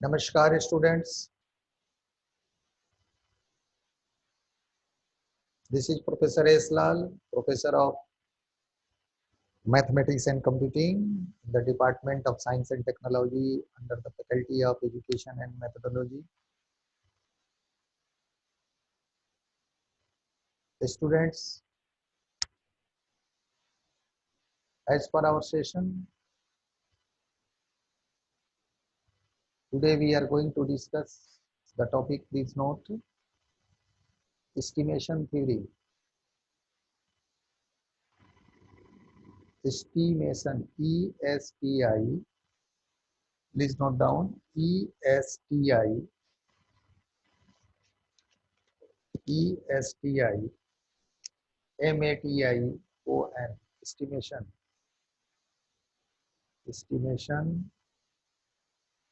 Namaskar students, this is Professor S. Lal, Professor of Mathematics and Computing in the Department of Science and Technology under the Faculty of Education and Methodology. Students, as per our session, today we are going to discuss the topic, please note, estimation theory. Estimation, E-S-T-I, please note down, E-S-T-I, E-S-T-I, M-A-T-I-O-N, estimation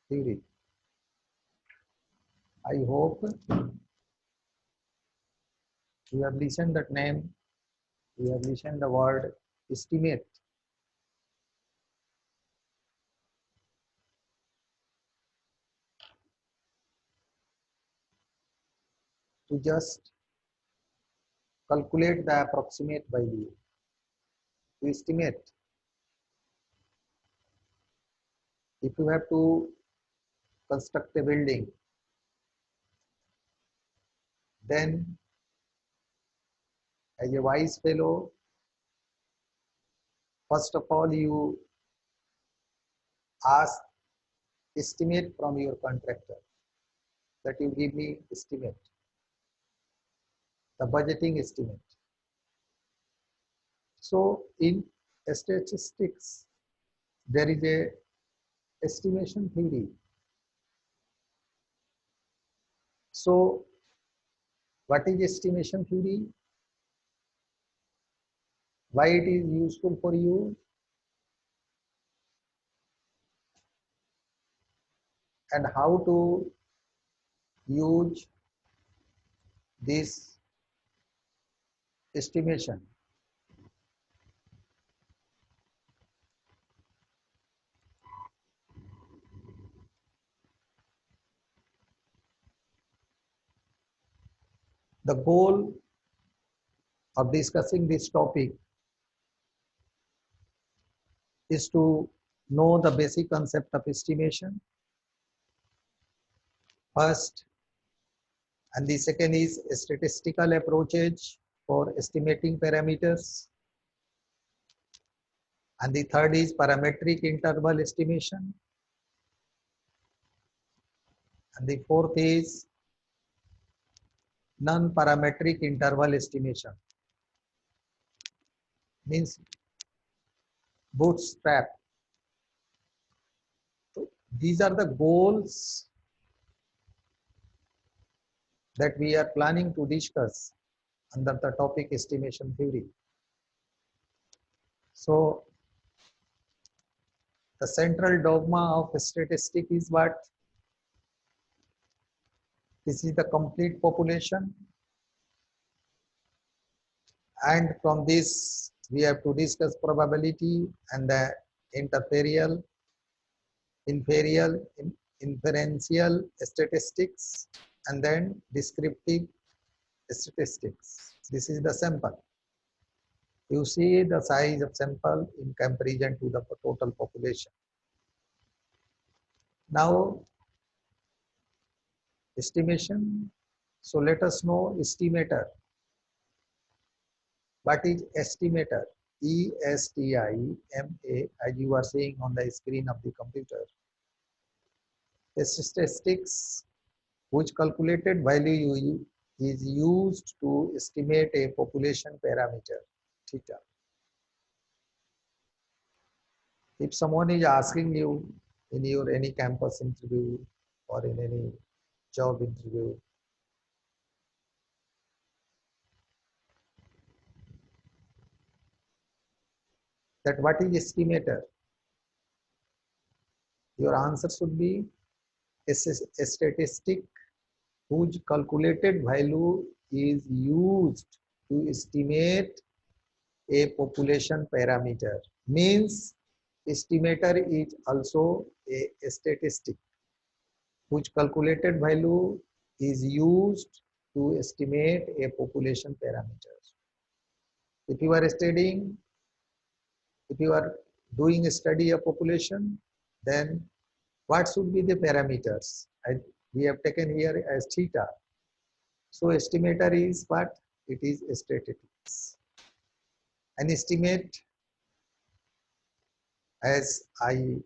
theory. I hope you have listened that name, you have listened the word estimate. To just calculate the approximate value, to estimate. If you have to construct a building, then as a wise fellow, first of all you ask estimate from your contractor, that you give me estimate, the budgeting estimate. So in statistics, there is a estimation theory. So what is estimation theory? Why it is useful for you? And how to use this estimation? The goal of discussing this topic is to know the basic concept of estimation first, and the second is statistical approaches for estimating parameters, and the third is parametric interval estimation, and the fourth is non-parametric interval estimation, means bootstrap. So these are the goals that we are planning to discuss under the topic estimation theory. So the central dogma of statistics is what? This is the complete population, and from this we have to discuss probability and the inferential statistics, and then descriptive statistics. This is the sample. You see the size of sample in comparison to the total population. Now estimation. So let us know estimator. What is estimator? E-S-T-I-M-A, as you are seeing on the screen of the computer. Statistics which calculated value is used to estimate a population parameter, theta. If someone is asking you in your any campus interview or in any job interview, that what is estimator, your answer should be a statistic whose calculated value is used to estimate a population parameter. Means estimator is also a statistic. which calculated value is used to estimate a population parameter. If you are studying, if you are doing a study of population, then what should be the parameters? We have taken here as theta. So estimator is what? It is statistics. An estimate, as I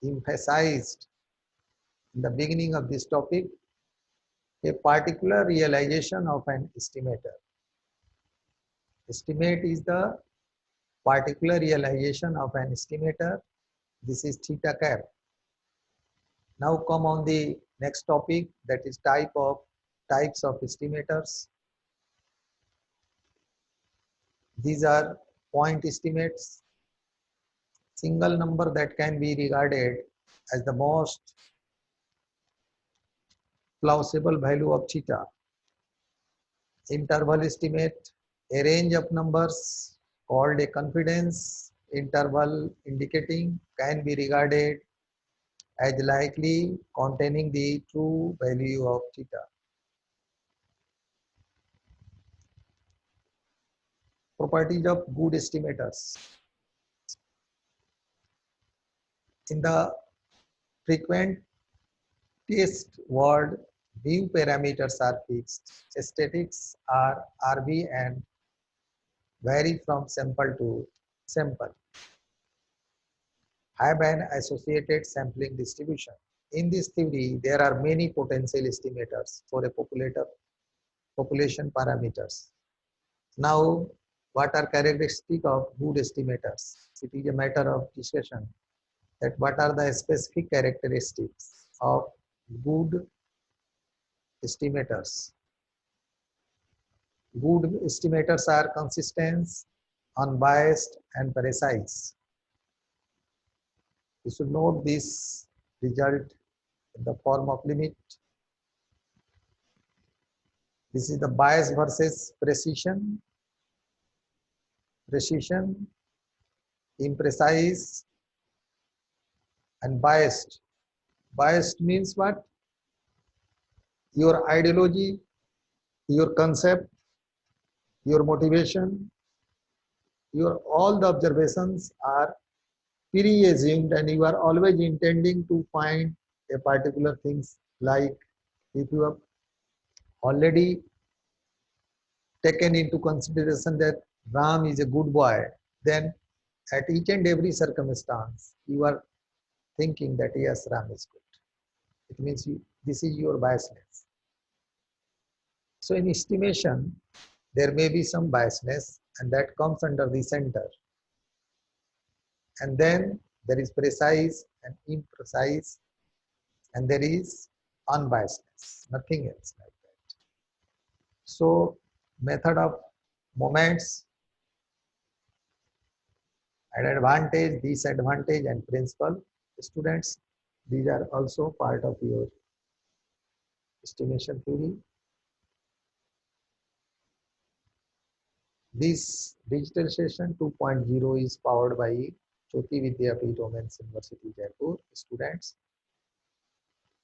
emphasized in the beginning of this topic, a particular realization of an estimator. Estimate is the particular realization of an estimator. This is theta cap. Now come on the next topic, that is types of estimators. These are point estimates, single number that can be regarded as the most plausible value of theta. Interval estimate, a range of numbers called a confidence interval indicating can be regarded as likely containing the true value of theta. Properties of good estimators. In the frequentist world, view parameters are fixed. Statistics are RV and vary from sample to sample. Have an associated sampling distribution. In this theory, there are many potential estimators for a population parameters. Now, what are characteristics of good estimators? It is a matter of discussion that what are the specific characteristics of good estimators. Good estimators are consistent, unbiased, and precise. You should note this result in the form of limit. This is the bias versus precision. Precision, imprecise, and biased. Biased means what? Your ideology, your concept, your motivation, your all the observations are pre-assumed and you are always intending to find a particular things, like if you have already taken into consideration that Ram is a good boy, then at each and every circumstance you are thinking that yes, Ram is good. It means this is your biasness. So in estimation, there may be some biasness and that comes under the center. And then there is precise and imprecise, and there is unbiasedness, nothing else like that. So method of moments, and advantage, disadvantage, and principle. Students, these are also part of your estimation theory. This digital session 2.0 is powered by Jyoti Vidyapeeth Women's University, Jaipur. Students,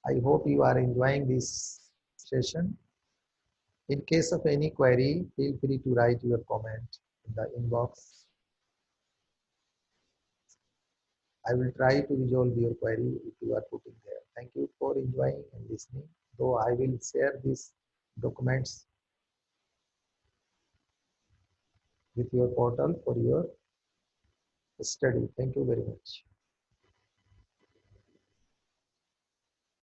I hope you are enjoying this session. In case of any query, feel free to write your comment in the inbox. I will try to resolve your query if you are putting there. Thank you for enjoying and listening. Though I will share these documents with your portal for your study. Thank you very much.